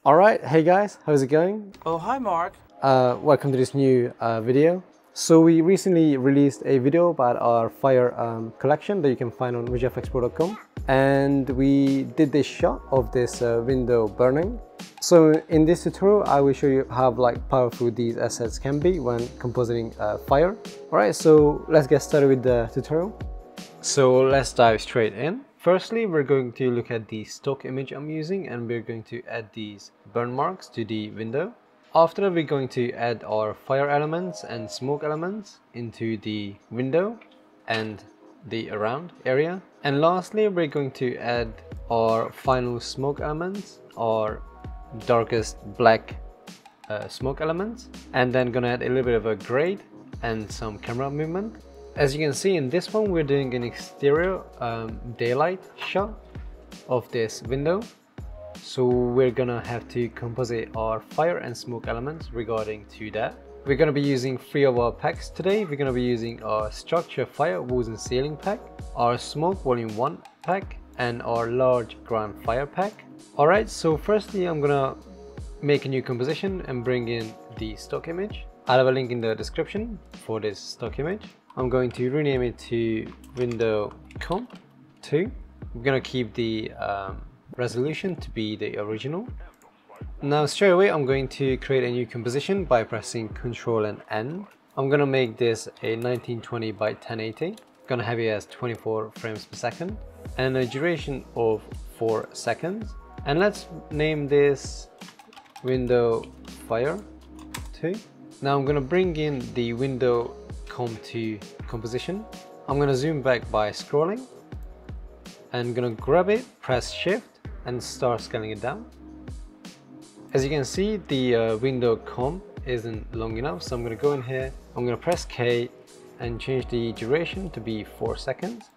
Alright, hey guys, how's it going? Oh, hi Mark. Welcome to this new video. So we recently released a video about our fire collection that you can find on vgfxpro.com, and we did this shot of this window burning. So in this tutorial I will show you how powerful these assets can be when compositing fire. Alright, so let's get started with the tutorial. So let's dive straight in. Firstly, we're going to look at the stock image I'm using, and we're going to add these burn marks to the window. After that, we're going to add our fire elements and smoke elements into the window and the around area. And lastly, we're going to add our final smoke elements, or darkest black smoke elements, and then gonna add a little bit of a grade and some camera movement. As you can see in this one, we're doing an exterior daylight shot of this window. So we're gonna have to composite our fire and smoke elements regarding to that. We're gonna be using 3 of our packs today. We're gonna be using our structure fire walls and ceiling pack, our smoke volume 1 pack, and our large ground fire pack. Alright, so firstly I'm gonna make a new composition and bring in the stock image. I'll have a link in the description for this stock image. I'm going to rename it to window comp 2. I'm gonna keep the resolution to be the original. Now straight away I'm going to create a new composition by pressing ctrl and N. I'm gonna make this a 1920 by 1080. Gonna have it as 24 frames per second and a duration of 4 seconds. And let's name this window fire 2. Now I'm gonna bring in the window comp 2 composition. I'm gonna zoom back by scrolling and gonna grab it, press shift and start scaling it down. As you can see, the window comp isn't long enough, so I'm gonna go in here, I'm gonna press K and change the duration to be 4 seconds,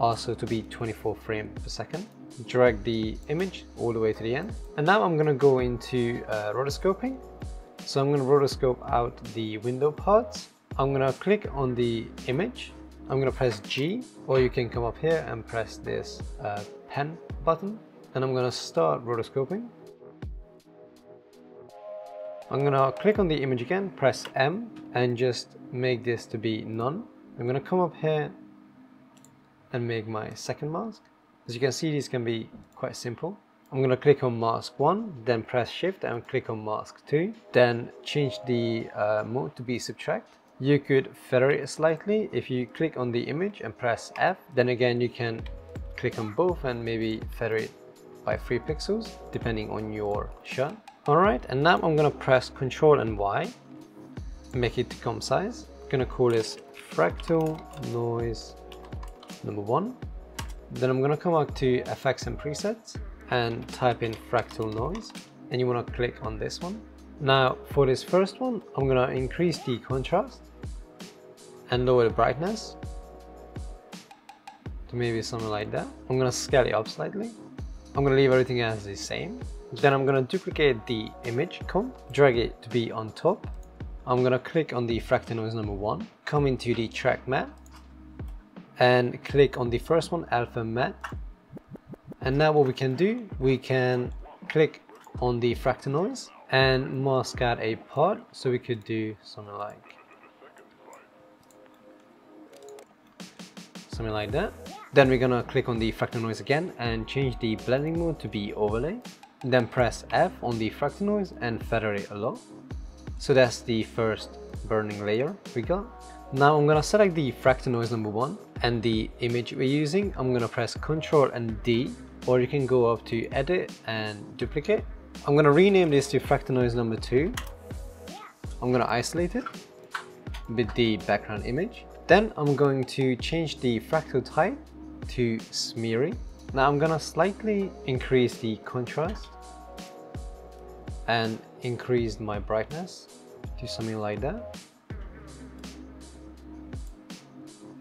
also to be 24 frames per second. Drag the image all the way to the end, and now I'm gonna go into rotoscoping. So I'm gonna rotoscope out the window parts. I'm gonna click on the image, I'm gonna press G, or you can come up here and press this pen button, and I'm gonna start rotoscoping. I'm gonna click on the image again, press M, and just make this to be none. I'm gonna come up here and make my second mask. As you can see, these can be quite simple. I'm gonna click on mask 1, then press shift and click on mask 2, then change the mode to be subtract. You could feather it slightly. If you click on the image and press F, then again you can click on both and maybe feather it by 3 pixels depending on your shot. Alright, and now I'm gonna press Ctrl and Y, make it comp size. Gonna call this fractal noise number 1. Then I'm gonna come out to effects and presets and type in fractal noise, and you wanna click on this one. Now for this first one, I'm gonna increase the contrast and lower the brightness to maybe something like that. I'm gonna scale it up slightly. I'm gonna leave everything as the same. Then I'm gonna duplicate the image comp, drag it to be on top. I'm gonna click on the fractal noise number 1, come into the track matte and click on the first one, alpha matte. And now what we can do, we can click on the fractal noise and mask out a part. So we could do something like that. Then we're gonna click on the fractal noise again and change the blending mode to be overlay. Then press F on the fractal noise and feather it a lot. So that's the first burning layer we got. Now I'm gonna select the fractal noise number 1 and the image we're using. I'm gonna press Ctrl and D, or you can go up to edit and duplicate. I'm gonna rename this to fractal noise number 2. I'm gonna isolate it with the background image. Then I'm going to change the fractal type to smeary. Now I'm gonna slightly increase the contrast and increase my brightness to something like that.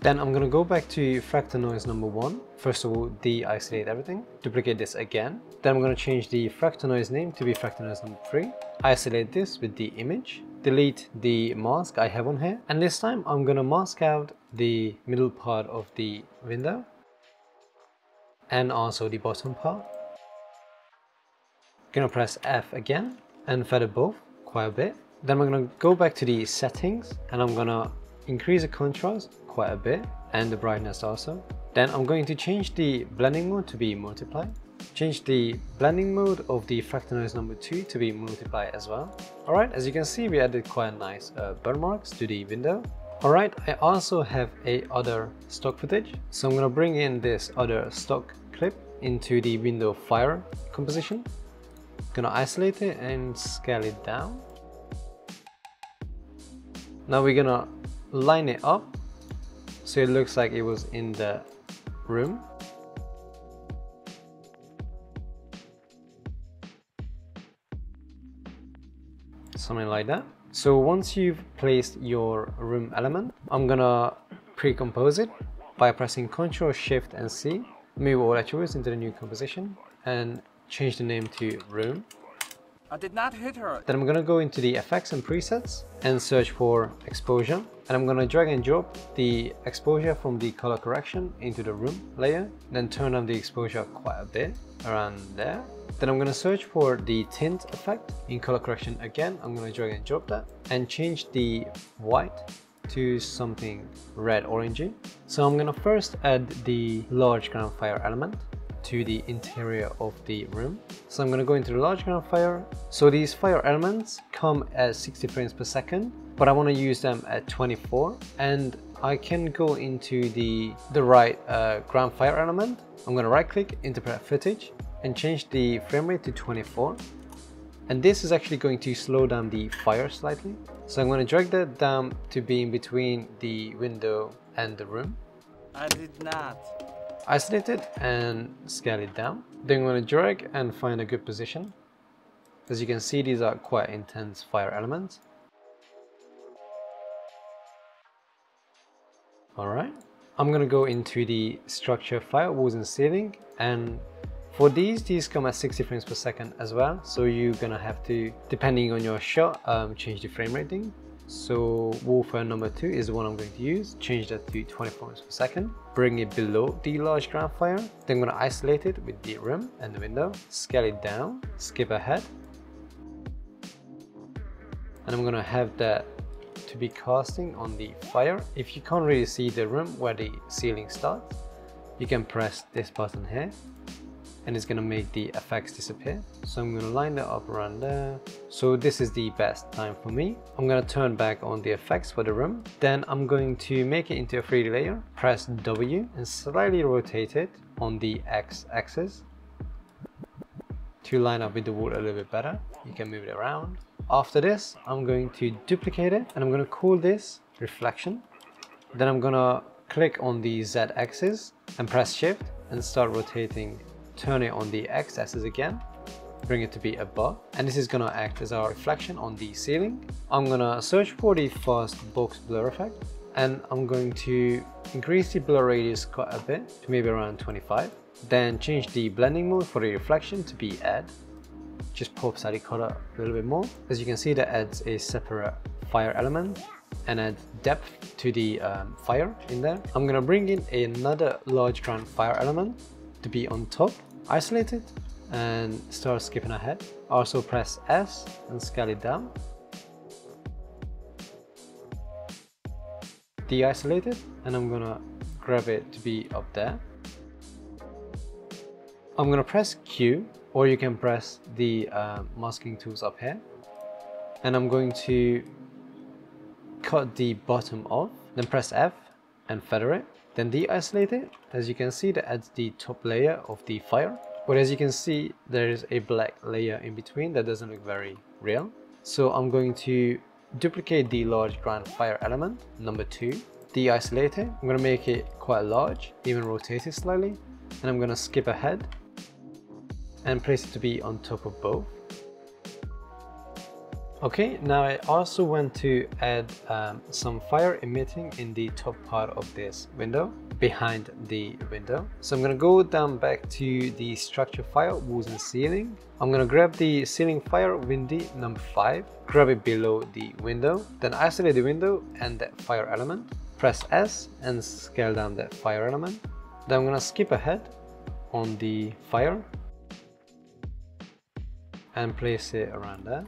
Then I'm gonna go back to fractal noise number 1. First of all, de-isolate everything, duplicate this again. Then I'm gonna change the fractal noise name to be fractal noise number 3. Isolate this with the image, delete the mask I have on here, and this time I'm gonna mask out the middle part of the window and also the bottom part. Gonna press F again and feather both quite a bit. Then I'm gonna go back to the settings and I'm gonna increase the contrast quite a bit and the brightness also. Then I'm going to change the blending mode to be multiply. Change the blending mode of the fractal noise number 2 to be multiply as well. Alright, as you can see, we added quite nice burn marks to the window. Alright, I also have a other stock footage. So I'm gonna bring in this other stock clip into the window fire composition. Gonna isolate it and scale it down. Now we're gonna line it up so it looks like it was in the room. Something like that. So once you've placed your room element, I'm gonna pre-compose it by pressing Ctrl, Shift and C. Move all attributes into the new composition and change the name to room. I did not hit her. Then I'm gonna go into the effects and presets and search for exposure. And I'm gonna drag and drop the exposure from the color correction into the room layer. Then turn on the exposure quite a bit around there. Then I'm gonna search for the tint effect in color correction again. I'm gonna drag and drop that and change the white to something red orangey. So I'm gonna first add the large ground fire element to the interior of the room. So I'm gonna go into the large ground fire. So these fire elements come at 60 frames per second, but I wanna use them at 24. And I can go into the right ground fire element. I'm gonna right click, interpret footage, and change the frame rate to 24. And this is actually going to slow down the fire slightly. So I'm going to drag that down to be in between the window and the room. I did not. Isolate it and scale it down. Then I'm going to drag and find a good position. As you can see, these are quite intense fire elements. Alright, I'm going to go into the structure fire, walls and ceiling, and for these come at 60 frames per second as well, so you're gonna have to, depending on your shot, change the frame rating. So wall fire number 2 is the one I'm going to use. Change that to 20 frames per second. Bring it below the large ground fire. Then I'm gonna isolate it with the room and the window. Scale it down, skip ahead. And I'm gonna have that to be casting on the fire. If you can't really see the room where the ceiling starts, you can press this button here. And it's gonna make the effects disappear. So I'm gonna line that up around there. So this is the best time for me. I'm gonna turn back on the effects for the room. Then I'm going to make it into a 3D layer. Press W and slightly rotate it on the X axis to line up with the wall a little bit better. You can move it around. After this, I'm going to duplicate it and I'm gonna call this reflection. Then I'm gonna click on the Z axis and press Shift and start rotating. Turn it on the X axis again, bring it to be above, and this is gonna act as our reflection on the ceiling. I'm gonna search for the fast box blur effect, and I'm going to increase the blur radius quite a bit to maybe around 25. Then change the blending mode for the reflection to be add. Just pops out the color a little bit more. As you can see, that adds a separate fire element and add depth to the fire in there. I'm gonna bring in another large ground fire element to be on top. Isolate it and start skipping ahead. Also press S and scale it down. De-isolate it and I'm gonna grab it to be up there. I'm gonna press Q, or you can press the masking tools up here. And I'm going to cut the bottom off, then press F and feather it. Then de-isolate it. As you can see, that adds the top layer of the fire. But as you can see, there is a black layer in between that doesn't look very real. So I'm going to duplicate the large ground fire element, number 2. De-isolate it. I'm going to make it quite large, even rotate it slightly. And I'm going to skip ahead and place it to be on top of both. Okay, now I also want to add some fire emitting in the top part of this window, behind the window. So I'm gonna go down back to the structure fire, walls and ceiling. I'm gonna grab the ceiling fire windy number 5, grab it below the window, then isolate the window and that fire element. Press S and scale down that fire element. Then I'm gonna skip ahead on the fire. and place it around there.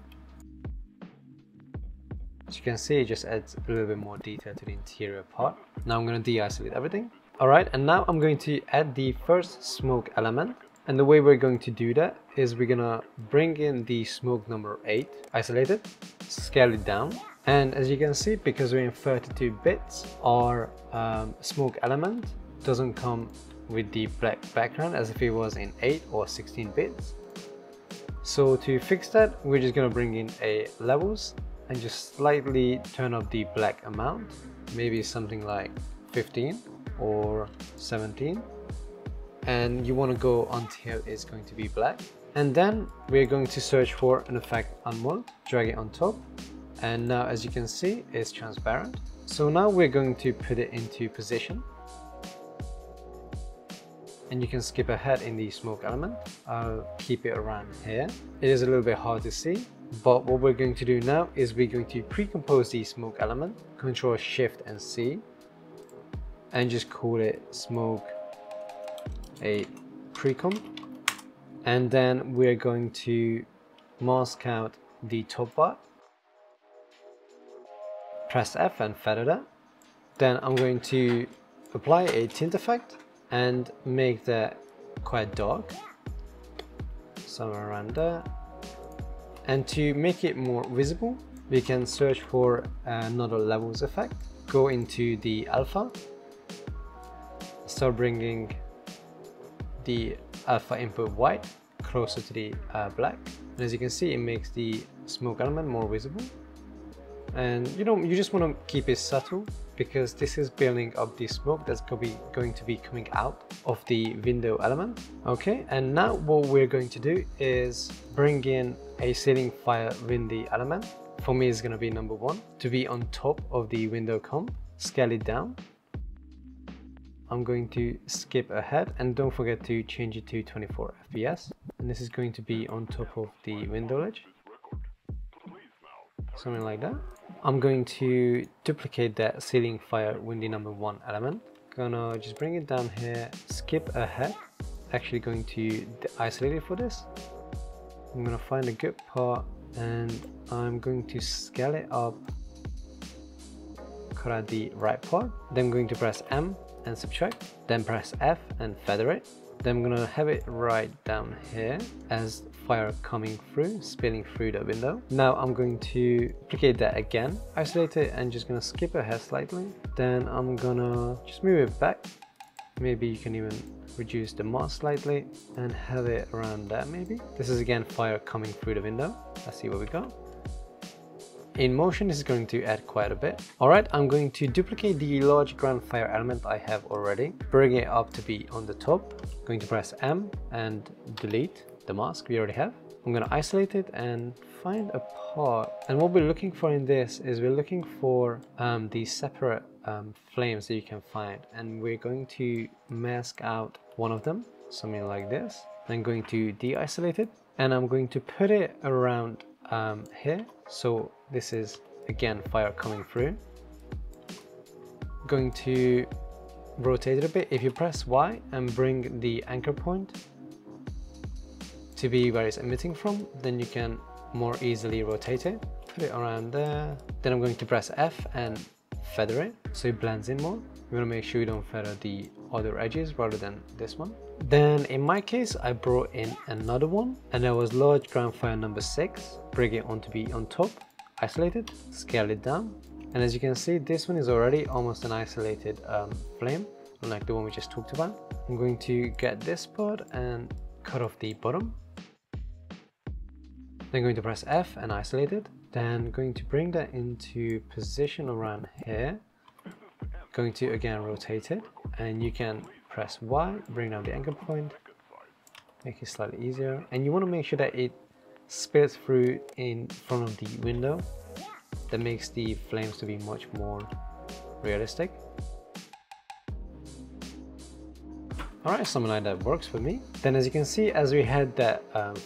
As you can see, it just adds a little bit more detail to the interior part. Now I'm going to de-isolate everything. Alright, and now I'm going to add the first smoke element. And the way we're going to do that is we're going to bring in the smoke number 8, isolate it, scale it down. And as you can see, because we're in 32 bits, our smoke element doesn't come with the black background as if it was in 8 or 16 bits. So to fix that, we're just going to bring in a levels and just slightly turn up the black amount, maybe something like 15 or 17, and you want to go until it's going to be black. And then we're going to search for an effect unmold, drag it on top, and now as you can see, it's transparent. So now we're going to put it into position, and you can skip ahead in the smoke element. I'll keep it around here. It is a little bit hard to see, but what we're going to do now is we're going to pre-compose the smoke element, Ctrl Shift and C, and just call it smoke a pre-comp. And then we're going to mask out the top part, press F and feather that. Then I'm going to apply a tint effect and make that quite dark, somewhere around there. And to make it more visible, we can search for another levels effect, go into the alpha, start bringing the alpha input white closer to the black, and as you can see, it makes the smoke element more visible. And you just want to keep it subtle, because this is building up the smoke that's going to be coming out of the window element. Okay, and now what we're going to do is bring in a ceiling fire windy element. For me, it's going to be number 1 to be on top of the window comp. Scale it down. I'm going to skip ahead, and don't forget to change it to 24 FPS. And this is going to be on top of the window ledge, something like that. I'm going to duplicate that ceiling fire windy number 1 element. Gonna just bring it down here, skip ahead. Actually going to isolate it for this. I'm gonna find a good part, and I'm going to scale it up, cut out the right part. Then I'm going to press M and subtract, then press F and feather it. Then I'm gonna have it right down here as fire coming through, spilling through the window. Now I'm going to duplicate that again, isolate it, and just gonna skip ahead slightly. Then I'm gonna just move it back. Maybe you can even reduce the mask slightly and have it around there maybe. This is again fire coming through the window. Let's see what we got. In motion, this is going to add quite a bit. Alright, I'm going to duplicate the large ground fire element I have already, bring it up to be on the top. Going to press M and delete the mask we already have. I'm going to isolate it and find a part. And what we're looking for in this is we're looking for these separate flames that you can find. And we're going to mask out one of them, something like this. Then going to de-isolate it. And I'm going to put it around here. So this is again fire coming through. Going to rotate it a bit. If you press Y and bring the anchor point to be where it's emitting from, then you can more easily rotate it. Put it around there. Then I'm going to press F and feather it so it blends in more. You want to make sure you don't feather the other edges rather than this one. Then in my case, I brought in another one, and that was large ground fire number 6. Bring it on to be on top, isolate it, scale it down. And as you can see, this one is already almost an isolated flame, unlike the one we just talked about. I'm going to get this part and cut off the bottom. Then going to press F and isolate it. Then going to bring that into position around here. Going to again rotate it, and you can press Y, bring down the anchor point, make it slightly easier. And you want to make sure that it spills through in front of the window. That makes the flames to be much more realistic. Alright, something like that works for me. Then as you can see, as we had that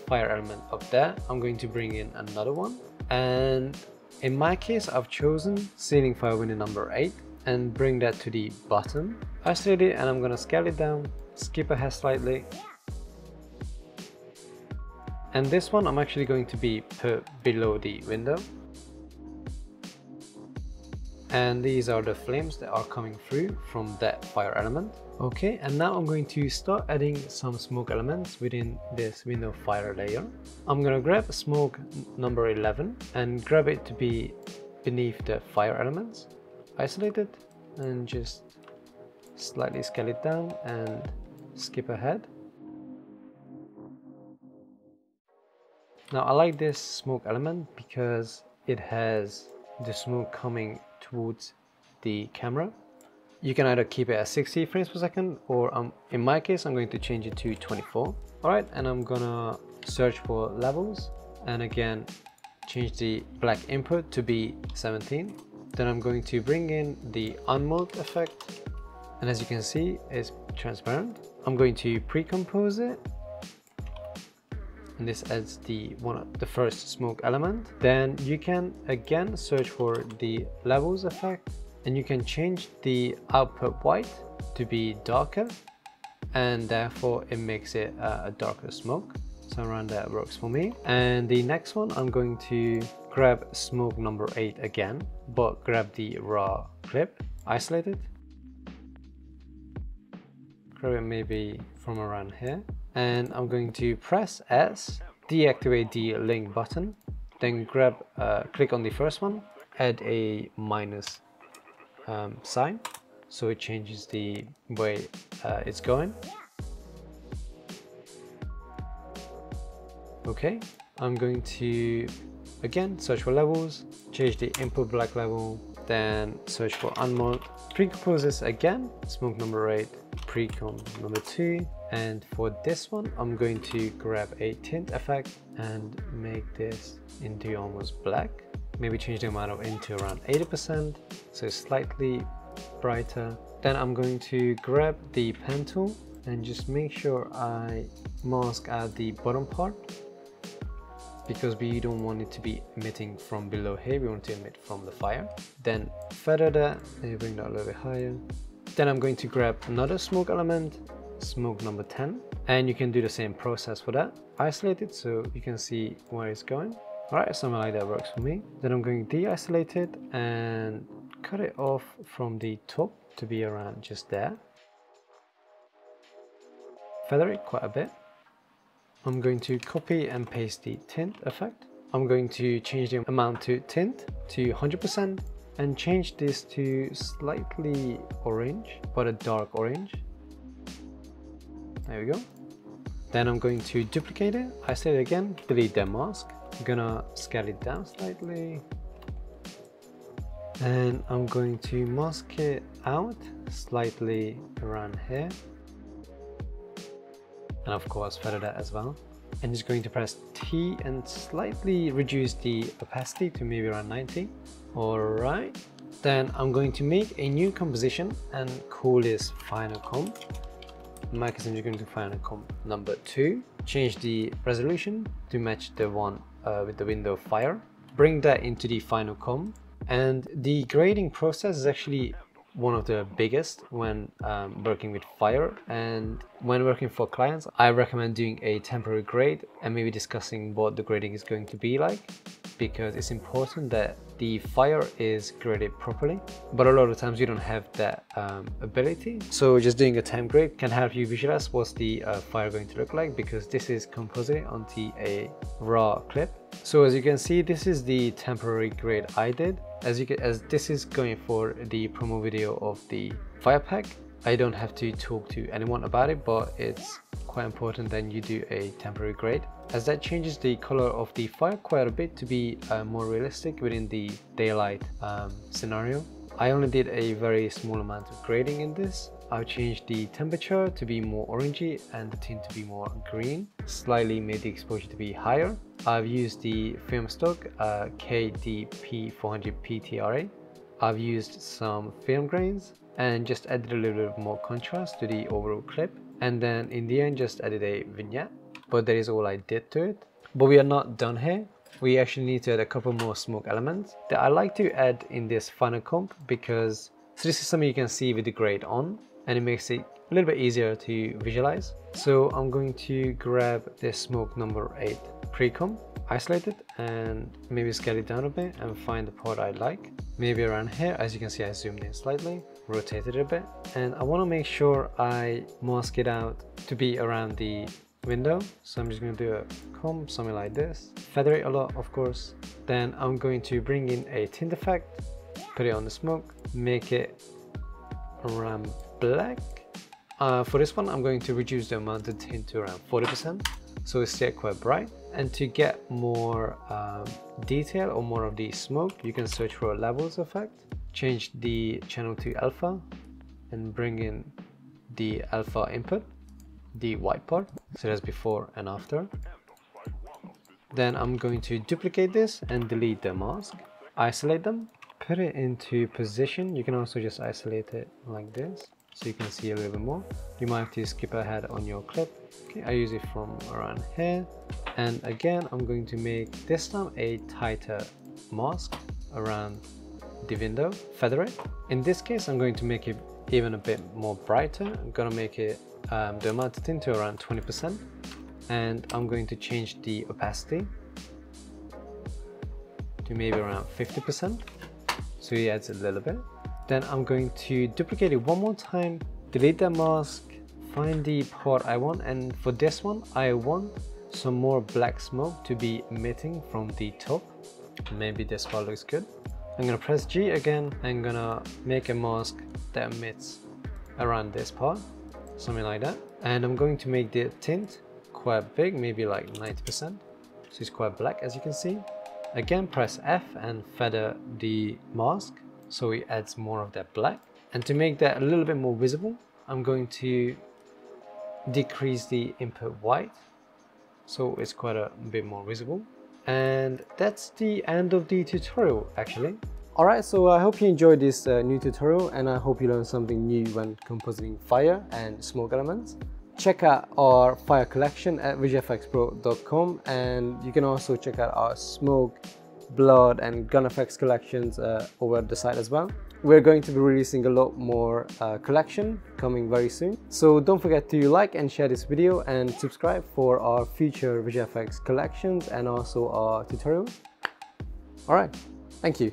fire element up there, I'm going to bring in another one. And in my case, I've chosen ceiling fire window number 8 and bring that to the bottom. Isolate it, and I'm going to scale it down, skip ahead slightly. And this one I'm actually going to be put below the window. And these are the flames that are coming through from that fire element. Okay, and now I'm going to start adding some smoke elements within this window fire layer. I'm gonna grab smoke number 11 and grab it to be beneath the fire elements. Isolate it and just slightly scale it down and skip ahead. Now I like this smoke element because it has the smoke coming towards the camera. You can either keep it at 60 frames per second, or in my case I'm going to change it to 24. Alright, and I'm gonna search for levels and again change the black input to be 17. Then I'm going to bring in the unmold effect, and as you can see it's transparent. I'm going to pre-compose it, and this adds the first smoke element. Then you can again search for the levels effect, and you can change the output white to be darker, and therefore it makes it a darker smoke. So around that works for me. And the next one, I'm going to grab smoke number 8 again, but grab the raw clip, isolate it, grab it maybe from around here, and I'm going to press S, deactivate the link button, then grab, click on the first one, add a minus sign, so it changes the way it's going. Okay, I'm going to again search for levels, change the input black level, then search for unmold, pre-compose this again, smoke number 8, pre-comp number 2, and for this one I'm going to grab a tint effect and make this into almost black. Maybe change the amount of into around 80%, so it's slightly brighter. Then I'm going to grab the pen tool and just make sure I mask out the bottom part, because we don't want it to be emitting from below here, we want to emit from the fire. Then feather that, maybe bring that a little bit higher. Then I'm going to grab another smoke element, smoke number 10, and you can do the same process for that. Isolate it so you can see where it's going. Alright, something like that works for me. Then I'm going to de-isolate it and cut it off from the top to be around just there. Feather it quite a bit. I'm going to copy and paste the tint effect. I'm going to change the amount to tint to 100% and change this to slightly orange, but a dark orange. There we go. Then I'm going to duplicate it, isolate it again, delete that mask. I'm gonna scale it down slightly. And I'm going to mask it out slightly around here. And of course feather that as well. And just going to press T and slightly reduce the opacity to maybe around 90. Alright. Then I'm going to make a new composition and call this final comp. In my case I'm just going to final comp number 2. Change the resolution to match the one with the window fire. Bring that into the final comp. And the grading process is actually one of the biggest when working with fire, and when working for clients I recommend doing a temporary grade and maybe discussing what the grading is going to be like, because it's important that the fire is graded properly, but a lot of times you don't have that ability. So just doing a temp grade can help you visualize what's the fire going to look like, because this is compositing onto a raw clip. So as you can see, this is the temporary grade I did. As this is going for the promo video of the fire pack, I don't have to talk to anyone about it, but it's quite important that you do a temporary grade, as that changes the color of the fire quite a bit to be more realistic within the daylight scenario. I only did a very small amount of grading in this. I've changed the temperature to be more orangey and the tint to be more green, slightly made the exposure to be higher. I've used the film stock KDP400 PTRA. I've used some film grains and just added a little bit more contrast to the overall clip, and then in the end just added a vignette. But that is all I did to it. But we are not done here. We actually need to add a couple more smoke elements that I like to add in this final comp, because this is something you can see with the grade on, and it makes it a little bit easier to visualize. So I'm going to grab this smoke number 8 pre-comp, isolate it and maybe scale it down a bit and find the part I like. Maybe around here. As you can see, I zoomed in slightly, rotated it a bit, and I want to make sure I mask it out to be around the window. So I'm just going to do a comp, something like this, feather it a lot, of course. Then I'm going to bring in a tint effect, put it on the smoke, make it around black. For this one, I'm going to reduce the amount of tint to around 40%, so it's still quite bright. And to get more detail or more of the smoke, you can search for a levels effect, change the channel to alpha, and bring in the alpha input, the white part, so that's before and after. Then I'm going to duplicate this and delete the mask, isolate them, put it into position. You can also just isolate it like this, so you can see a little bit more. You might have to skip ahead on your clip. Okay, I use it from around here. And again, I'm going to make this time a tighter mask around the window, feather it. In this case, I'm going to make it even a bit more brighter. I'm gonna make it the amount of tint to around 20. And I'm going to change the opacity to maybe around 50%. So it adds a little bit. Then I'm going to duplicate it one more time, delete the mask, find the part I want, and for this one I want some more black smoke to be emitting from the top. Maybe this part looks good. I'm gonna press G again and gonna make a mask that emits around this part, something like that. And I'm going to make the tint quite big, maybe like 90%, so it's quite black, as you can see. Again, press F and feather the mask so it adds more of that black. And to make that a little bit more visible, I'm going to decrease the input white so it's quite a bit more visible. And that's the end of the tutorial, actually. Alright, so I hope you enjoyed this new tutorial, and I hope you learned something new when compositing fire and smoke elements. Check out our fire collection at vgfxpro.com, and you can also check out our smoke, blood and gun effects collections over at the site as well. We're going to be releasing a lot more collection coming very soon. So don't forget to like and share this video and subscribe for our future VFX collections and also our tutorials. Alright, thank you.